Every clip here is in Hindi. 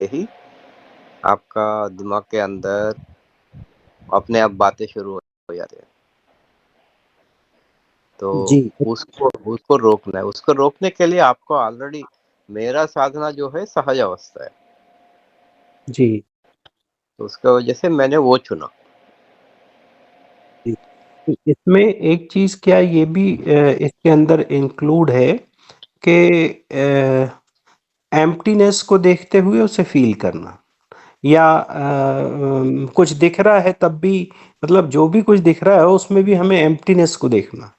ही आपका दिमाग के अंदर अपने आप बातें शुरू हो जाती हैं। तो जी। उसको उसको रोकना है। उसको रोकने के लिए आपको ऑलरेडी मेरा साधना जो है सहज अवस्था है, जी। तो उसका वजह से मैंने वो चुना। जी। इसमें एक चीज क्या ये भी इसके अंदर इंक्लूड है कि एम्प्टीनेस को देखते हुए उसे फील करना, या कुछ दिख रहा है तब भी, मतलब जो भी कुछ दिख रहा है उसमें भी हमें एम्प्टीनेस को देखना।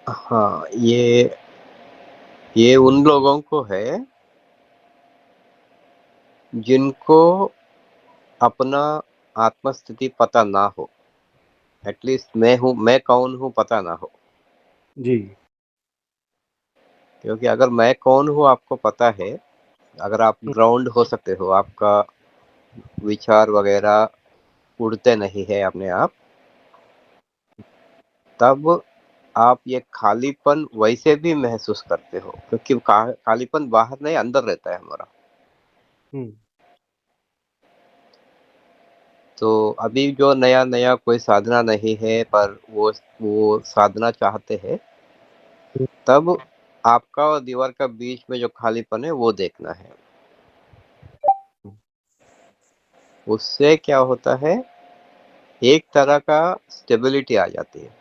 हाँ, ये उन लोगों को है जिनको अपना आत्मस्थिति पता ना हो। एटलीस्ट मैं कौन हूँ पता ना हो। जी। क्योंकि अगर मैं कौन हूँ आपको पता है, अगर आप ग्राउंड हो सकते हो, आपका विचार वगैरह उड़ते नहीं है अपने आप, तब आप ये खालीपन वैसे भी महसूस करते हो, क्योंकि खालीपन बाहर नहीं अंदर रहता है हमारा। हम्म। तो अभी जो नया नया कोई साधना नहीं है पर वो साधना चाहते हैं, तब आपका और दीवार का बीच में जो खालीपन है वो देखना है। उससे क्या होता है, एक तरह का स्टेबिलिटी आ जाती है।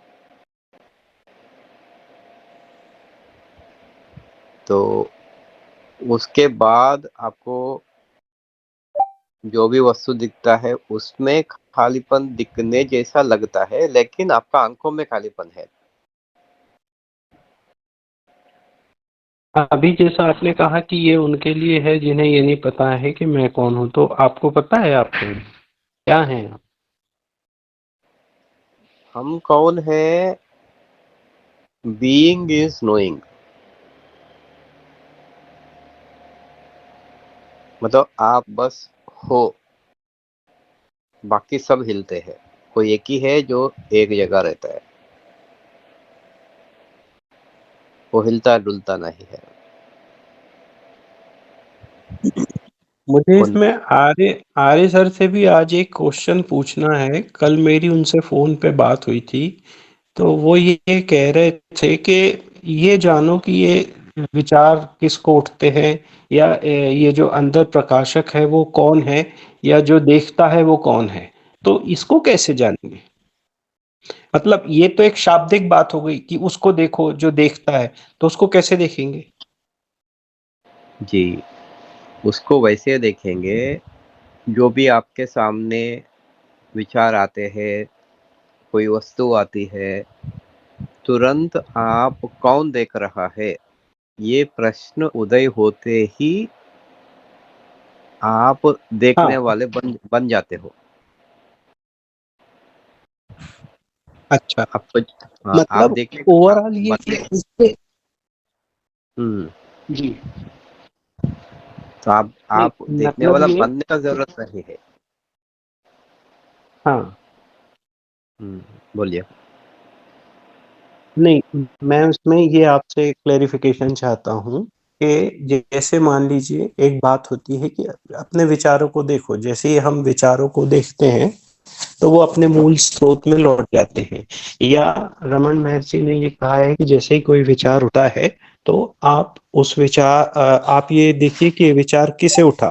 तो उसके बाद आपको जो भी वस्तु दिखता है उसमें खालीपन दिखने जैसा लगता है, लेकिन आपका आंखों में खालीपन है। अभी जैसा आपने कहा कि ये उनके लिए है जिन्हें ये नहीं पता है कि मैं कौन हूँ, तो आपको पता है आप क्या हैं आप? हम कौन है? Being is knowing. मतलब आप बस हो, बाकी सब हिलते हैं। कोई एक ही है जो एक जगह रहता है, वो हिलता डुलता नहीं है। मुझे कौन? इसमें आर्य आर्य सर से भी आज एक क्वेश्चन पूछना है। कल मेरी उनसे फोन पे बात हुई थी, तो वो ये कह रहे थे कि ये जानो कि ये विचार किसको उठते हैं, या ये जो अंदर प्रकाशक है वो कौन है, या जो देखता है वो कौन है। तो इसको कैसे जानेंगे? मतलब ये तो एक शाब्दिक बात हो गई कि उसको देखो जो देखता है, तो उसको कैसे देखेंगे? जी, उसको वैसे देखेंगे, जो भी आपके सामने विचार आते हैं, कोई वस्तु आती है, तुरंत आप कौन देख रहा है, ये प्रश्न उदय होते ही आप देखने हाँ। वाले बन बन जाते हो। अच्छा। आपको, हाँ, आप मतलब देखने आप ओवरऑल ये कि बनने। इससे। हम्म। जी। तो नहीं, आप देखने मतलब वाला ये। बनने का जरूरत नहीं है। हाँ। बोलिए। नहीं, मैं उसमें ये आपसे क्लेरिफिकेशन चाहता हूँ कि जैसे मान लीजिए एक बात होती है कि अपने विचारों को देखो, जैसे ही हम विचारों को देखते हैं तो वो अपने मूल स्रोत में लौट जाते हैं। या रमन महर्षि ने ये कहा है कि जैसे ही कोई विचार उठा है तो आप उस विचार आप ये देखिए कि ये विचार किसे उठा,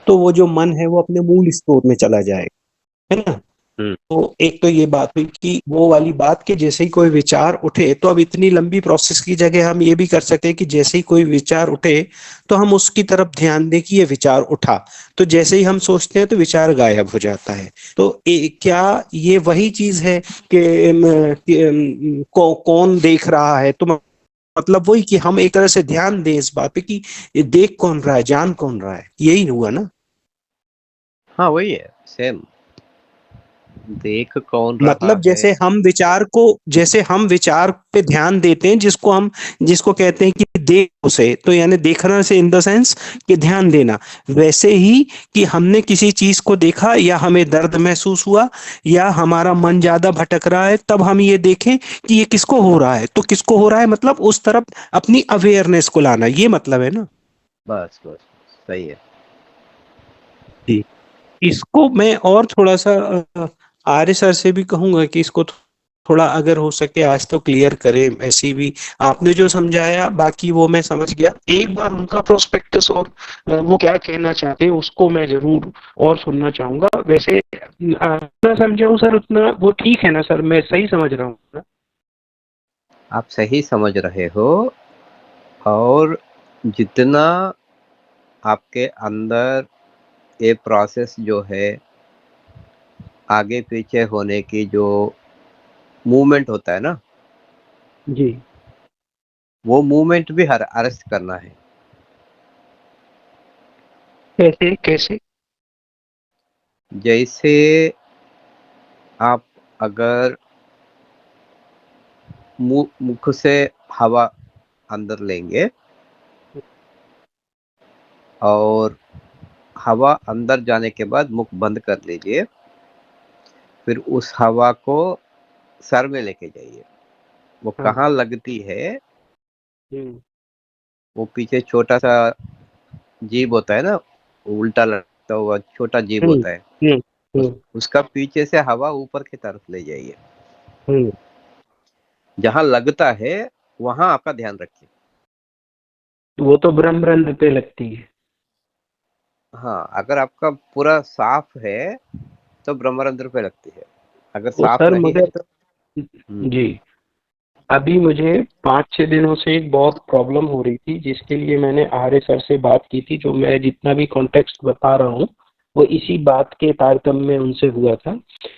तो वो जो मन है वो अपने मूल स्रोत में चला जाएगा, है ना? हम्म। तो एक तो ये बात हुई कि वो वाली बात कि जैसे ही कोई विचार उठे, तो अब इतनी लंबी प्रोसेस की जगह हम ये भी कर सकते हैं कि जैसे ही कोई विचार उठे तो हम उसकी तरफ ध्यान दें कि ये विचार उठा, तो जैसे ही हम सोचते हैं तो विचार गायब हो जाता है। तो क्या ये वही चीज है कि कौन देख रहा है? तो मतलब वही कि हम एक तरह से ध्यान दें इस बात पे कि ये देख कौन रहा है, जान कौन रहा है, यही हुआ ना? हाँ, वही है, सेम। देख कौन रहा मतलब है। जैसे हम विचार पे ध्यान देते हैं, जिसको कहते हैं कि देख उसे, तो यानी देखना से इन द सेंस कि ध्यान देना। वैसे ही कि हमने किसी चीज को देखा, या हमें दर्द महसूस हुआ, या हमारा मन ज्यादा भटक रहा है, तब हम ये देखें कि ये किसको हो रहा है। तो किसको हो रहा है मतलब उस तरफ अपनी अवेयरनेस को लाना, ये मतलब है ना? बस बस सही है। जी, इसको मैं और थोड़ा-सा आर्य सर से भी कहूँगा कि इसको थोड़ा अगर हो सके आज तो क्लियर करें। ऐसी भी आपने जो समझाया बाकी वो मैं समझ गया। एक बार उनका प्रोस्पेक्टस और वो क्या कहना चाहते हैं उसको मैं ज़रूर और सुनना चाहूँगा। वैसे जितना समझा हूँ सर उतना वो ठीक है ना सर? मैं सही समझ रहा हूँ ना? आप सही समझ रहे हो, और जितना आपके अंदर ये प्रोसेस जो है आगे पीछे होने की जो मूवमेंट होता है ना, जी, वो मूवमेंट भी हर अरेस्ट करना है। कैसे, कैसे? जैसे आप अगर मुख से हवा अंदर लेंगे और हवा अंदर जाने के बाद मुख बंद कर लीजिए, फिर उस हवा को सर में लेके जाइए। वो हाँ, कहाँ लगती है, हुँ, वो पीछे छोटा सा जीभ होता है ना, उल्टा लगता हुआ छोटा जीभ हुँ, होता है, हुँ, हुँ, उसका पीछे से हवा ऊपर की तरफ ले जाइए। हुँ। जहाँ लगता है वहां आपका ध्यान रखिए। वो तो ब्रह्मरंध्र पे लगती है। हाँ, अगर आपका पूरा साफ है तो ब्रह्मरंध्र पे लगती है, अगर वो साफ सर नहीं है मगर तो जी, अभी मुझे 5-6 दिनों से एक बहुत प्रॉब्लम हो रही थी जिसके लिए मैंने आर्य सर से बात की थी। जो मैं जितना भी कॉन्टेक्स्ट बता रहा हूँ वो इसी बात के तारतम्य में उनसे हुआ था।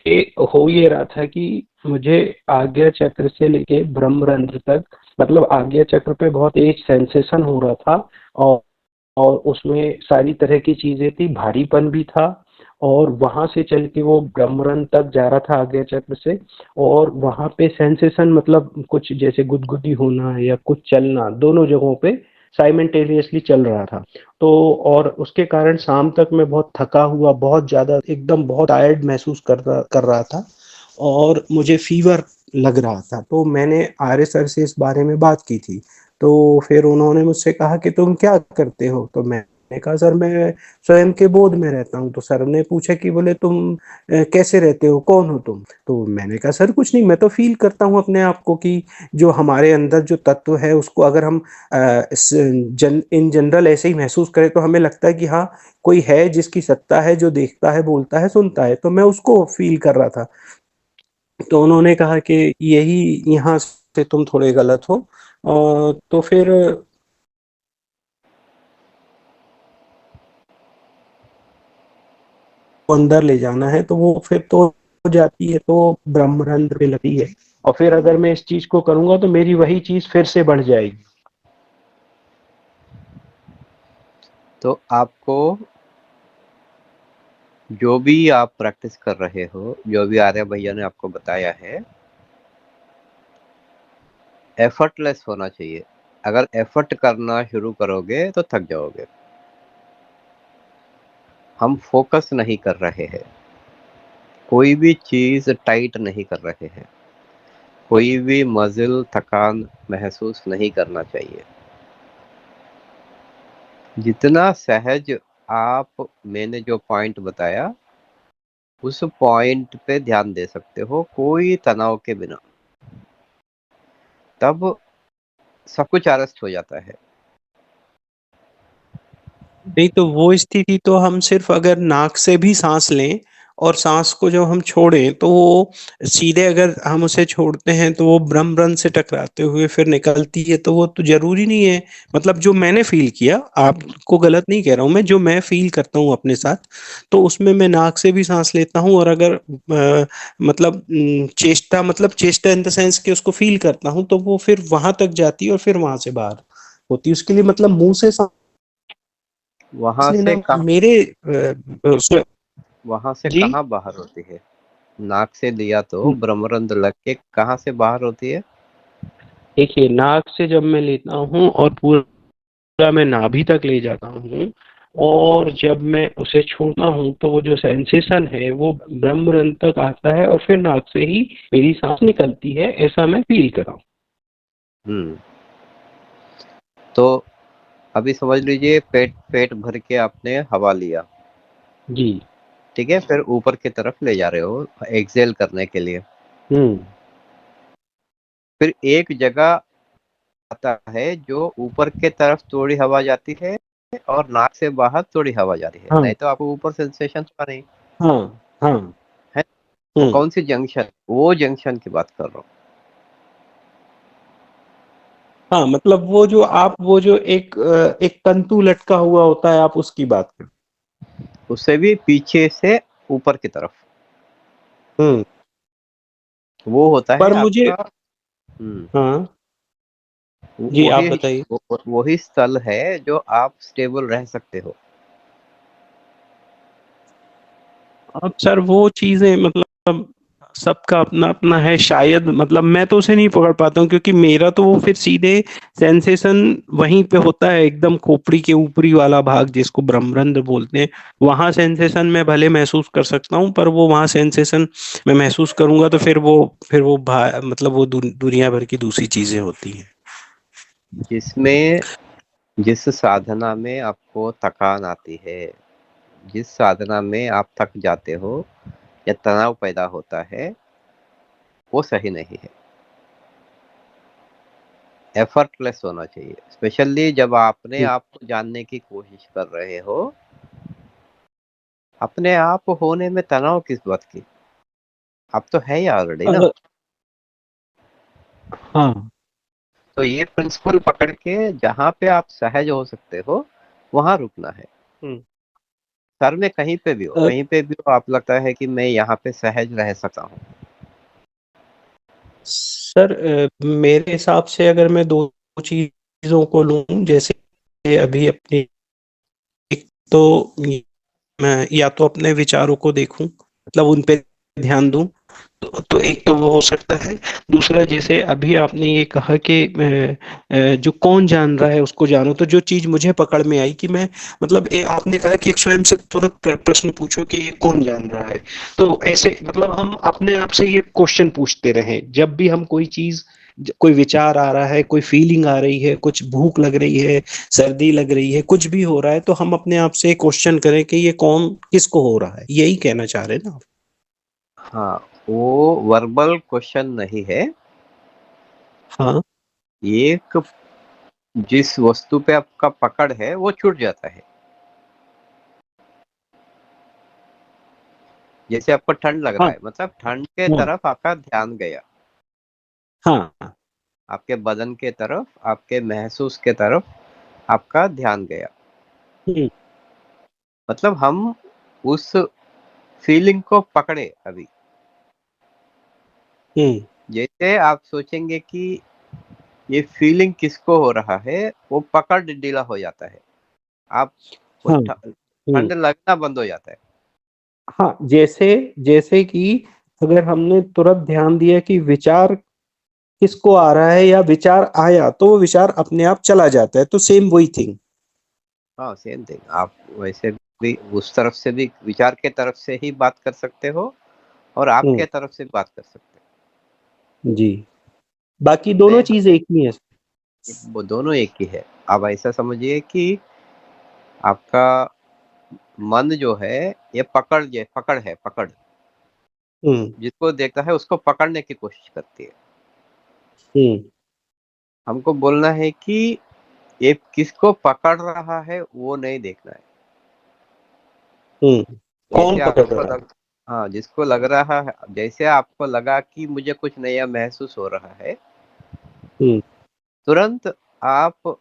ये हो ये रहा था कि मुझे आज्ञा चक्र से लेके ब्रह्मरंध्र तक मतलब आज्ञा चक्र पे बहुत एक सेंसेशन हो रहा था और उसमें सारी तरह की चीजें थी, भारीपन भी था और वहां से चल के वो ब्रह्मरंध्र तक जा रहा था आज्ञा चक्र से। और वहां पे सेंसेशन मतलब कुछ जैसे गुदगुदी होना या कुछ चलना दोनों जगहों पे साइमल्टेनियसली चल रहा था। तो और उसके कारण शाम तक मैं बहुत थका हुआ, बहुत ज्यादा एकदम बहुत टायर्ड महसूस कर रहा था और मुझे फीवर लग रहा था। तो मैंने आर्य सर से इस बारे में बात की थी। तो फिर उन्होंने मुझसे कहा कि तुम क्या करते हो? तो मैंने कहा सर मैं स्वयं के बोध में रहता हूँ। तो सर ने पूछा कि बोले तुम कैसे रहते हो, कौन हो तुम? तो मैंने कहा सर कुछ नहीं, मैं तो फील करता हूँ अपने आप को कि जो हमारे अंदर जो तत्व है उसको अगर हम इन जनरल ऐसे ही महसूस करें तो हमें लगता है कि हाँ कोई है जिसकी सत्ता है, जो देखता है, बोलता है, सुनता है। तो मैं उसको फील कर रहा था। तो उन्होंने कहा कि यही यहाँ से तुम थोड़े गलत हो। तो फिर अंदर ले जाना है तो वो फिर तो हो जाती है, तो ब्रह्मरंध्र पे लगती है और फिर अगर मैं इस चीज को करूंगा तो मेरी वही चीज फिर से बढ़ जाएगी। तो आपको जो भी आप प्रैक्टिस कर रहे हो, जो भी आर्य भैया ने आपको बताया है, एफर्टलेस होना चाहिए। अगर एफर्ट करना शुरू करोगे तो थक जाओगे। हम फोकस नहीं कर रहे हैं, कोई भी चीज टाइट नहीं कर रहे हैं, कोई भी मजिल थकान महसूस नहीं करना चाहिए। जितना सहज आप, मैंने जो पॉइंट बताया उस पॉइंट पे ध्यान दे सकते हो कोई तनाव के बिना, तब सब कुछ अरेस्ट हो जाता है। नहीं तो वो स्थिति तो हम सिर्फ अगर नाक से भी सांस लें और सांस को जब हम छोड़ें तो वो सीधे अगर हम उसे छोड़ते हैं तो वो ब्रह्मरंध्र से टकराते हुए फिर निकलती है। तो वो तो जरूरी नहीं है। मतलब जो मैंने फील किया, आपको गलत नहीं कह रहा हूँ मैं, जो मैं फील करता हूँ अपने साथ तो उसमें मैं नाक से भी सांस लेता हूँ और अगर मतलब चेष्टा इन द सेंस कि उसको फील करता हूँ तो वो फिर वहां तक जाती है और फिर वहां से बाहर होती है। उसके लिए मतलब मुंह से वहां से लेना कहाँ, मेरे वहां से जी कहाँ बाहर होती है? नाक से लिया तो ब्रह्मरंध्र लग के कहाँ से बाहर होती है? देखिए नाक से जब मैं लेता हूँ और पूरा मैं नाभि तक ले जाता हूँ और जब मैं उसे छोड़ता हूँ तो वो जो सेंसेशन है वो ब्रह्मरंध्र तक आता है और फिर नाक से ही मेरी सांस निकलती है, ऐसा मैं फील कर रहा हूँ। हम्म तो अभी समझ लीजिए पेट पेट भर के आपने हवा लिया, जी। ठीक है, फिर ऊपर की तरफ ले जा रहे हो एक्सेल करने के लिए। फिर एक जगह आता है जो ऊपर के तरफ थोड़ी हवा जाती है और नाक से बाहर थोड़ी हवा जाती है, हाँ नहीं तो आपको ऊपर सेंसेशन होगा नहीं हाँ हाँ। है। वो हम्म। कौन सी जंक्शन, वो जंक्शन की बात कर रहा हूँ। हाँ मतलब वो जो एक तंतु लटका हुआ होता है, आप उसकी बात कर। उससे भी पीछे से ऊपर की तरफ हम्म। वो होता है पर मुझे, आपका। हम्म। हाँ जी आप वही बताइए। वही स्थल है जो आप स्टेबल रह सकते हो। अब सर वो चीजें मतलब सबका अपना अपना है शायद, मतलब मैं तो उसे नहीं पकड़ पाता हूँ, क्योंकि मेरा तो वो फिर सीधे सेंसेशन वहीं पे होता है, एकदम खोपड़ी के ऊपरी वाला भाग जिसको ब्रह्मरंध्र बोलते हैं। वहां सेंसेशन मैं भले महसूस कर सकता हूँ, पर वो वहां सेंसेशन मैं महसूस करूंगा तो मतलब वो दुनिया भर की दूसरी चीजें होती हैं। जिसमें जिस साधना में आपको थकान आती है, जिस साधना में आप थक जाते हो या तनाव पैदा होता है, वो सही नहीं है। एफर्टलेस होना चाहिए, स्पेशली जब आपने हम्म। आप को जानने की कोशिश कर रहे हो। अपने आप होने में तनाव किस बात की, आप तो है ही ऑलरेडी ना। अगर, हाँ। तो ये प्रिंसिपल पकड़ के जहाँ पे आप सहज हो सकते हो वहां रुकना है। हम्म। सर में कहीं पे भी हो, अ, कहीं पे भी हो, आप लगता है कि मैं यहाँ पे सहज रह सकता हूँ। सर मेरे हिसाब से अगर मैं दो चीजों को लूं, जैसे अभी अपनी, एक तो मैं या तो अपने विचारों को देखूं, मतलब उन पे ध्यान दूं, तो एक तो वो हो सकता है। दूसरा, जैसे अभी आपने ये कहा कि जो कौन जान रहा है उसको जानो, तो जो चीज मुझे पकड़ में आई कि मैं, मतलब आपने कहा कि एक स्वयं से तुरंत प्रश्न पूछो कि ये कौन जान रहा है। तो ऐसे मतलब हम अपने आप से ये क्वेश्चन पूछते रहें जब भी हम कोई चीज, कोई विचार आ रहा है, कोई फीलिंग आ रही है, कुछ भूख लग रही है, सर्दी लग रही है, कुछ भी हो रहा है, तो हम अपने आप से क्वेश्चन करें कि ये कौन किसको हो रहा है, यही कहना चाह रहे हैं ना आप? हाँ, वो वर्बल क्वेश्चन नहीं है। हाँ। एक, जिस वस्तु पे आपका पकड़ है वो छूट जाता है। जैसे आपको ठंड लग रहा हाँ। है, मतलब ठंड के हाँ। तरफ आपका ध्यान गया, हाँ। आपके बदन के तरफ, आपके महसूस के तरफ आपका ध्यान गया। हुँ। मतलब हम उस फीलिंग को पकड़े अभी। हुँ। जैसे आप सोचेंगे कि ये फीलिंग किसको हो रहा है, वो पकड़ ढीला हो जाता है। आप वो हाँ। हुँ। ठंड लगना बंद हो जाता है। हाँ, जैसे जैसे कि अगर हमने तुरंत ध्यान दिया कि विचार किसको आ रहा है या विचार आया, तो वो विचार अपने आप चला जाता है, तो सेम वही थिंग। हाँ, सेम थिंग। आप वैसे भी उस तरफ से भी, विचार के तरफ से ही बात कर सकते हो और हुँ। आपके तरफ से बात कर सकते जी। बाकी हो। दोनों मैं चीज़ एक ही हैं। वो दोनों एक ही है। आप ऐसा समझिए कि आपका मन जो है, ये पकड़ है, पकड़। हुँ। जिसको देखता है उसको पकड़ने की कोशिश करती है। हुँ। हमको बोलना है कि ये किसको पकड़ रहा है वो नहीं देखना है। हुँ। जैसे कौन पकड़ आपको रहा है? लग हाँ, जिसको लग रहा है, जैसे आपको लगा कि मुझे कुछ नया महसूस हो रहा है, हुँ। तुरंत आप वो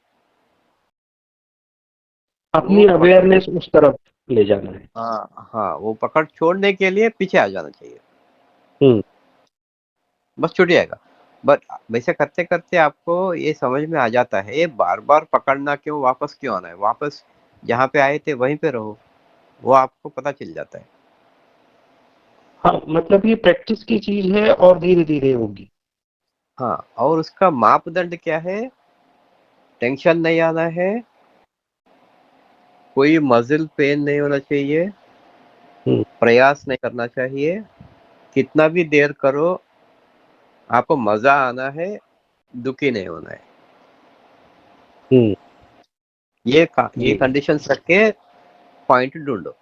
अपनी अवेयरनेस उस तरफ ले जाना है। हाँ, हाँ, वो पकड़ छोड़ने के लिए पीछे आ जाना चाहिए। हुँ। बस छूट जाएगा। बट वैसे करते-करते आपको ये समझ में आ जाता है, ये बार-बार पकड़ना क्यों, वापस क्यों आना है? वापस जहाँ पे आए थे वहीं पे रहो, वो आपको पता चल जाता है। हाँ, मतलब ये प्रैक्टिस की चीज़ है और धीरे-धीरे होगी। हाँ, और उसका मापदंड क्या है? टेंशन नहीं आना है, कोई मज़िल पेन नहीं होना चाहिए, हुँ। प्रयास नहीं करना चाहिए, कितना भी देर करो, आपको मज़ा आना है, दुखी नहीं होना है। हुँ। ये जी कंडीशंस रख के पॉइंट ढूंढो,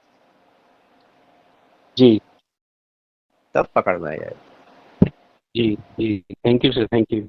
जी तब पकड़ में आ जाएगा। जी जी। Thank you sir, thank you.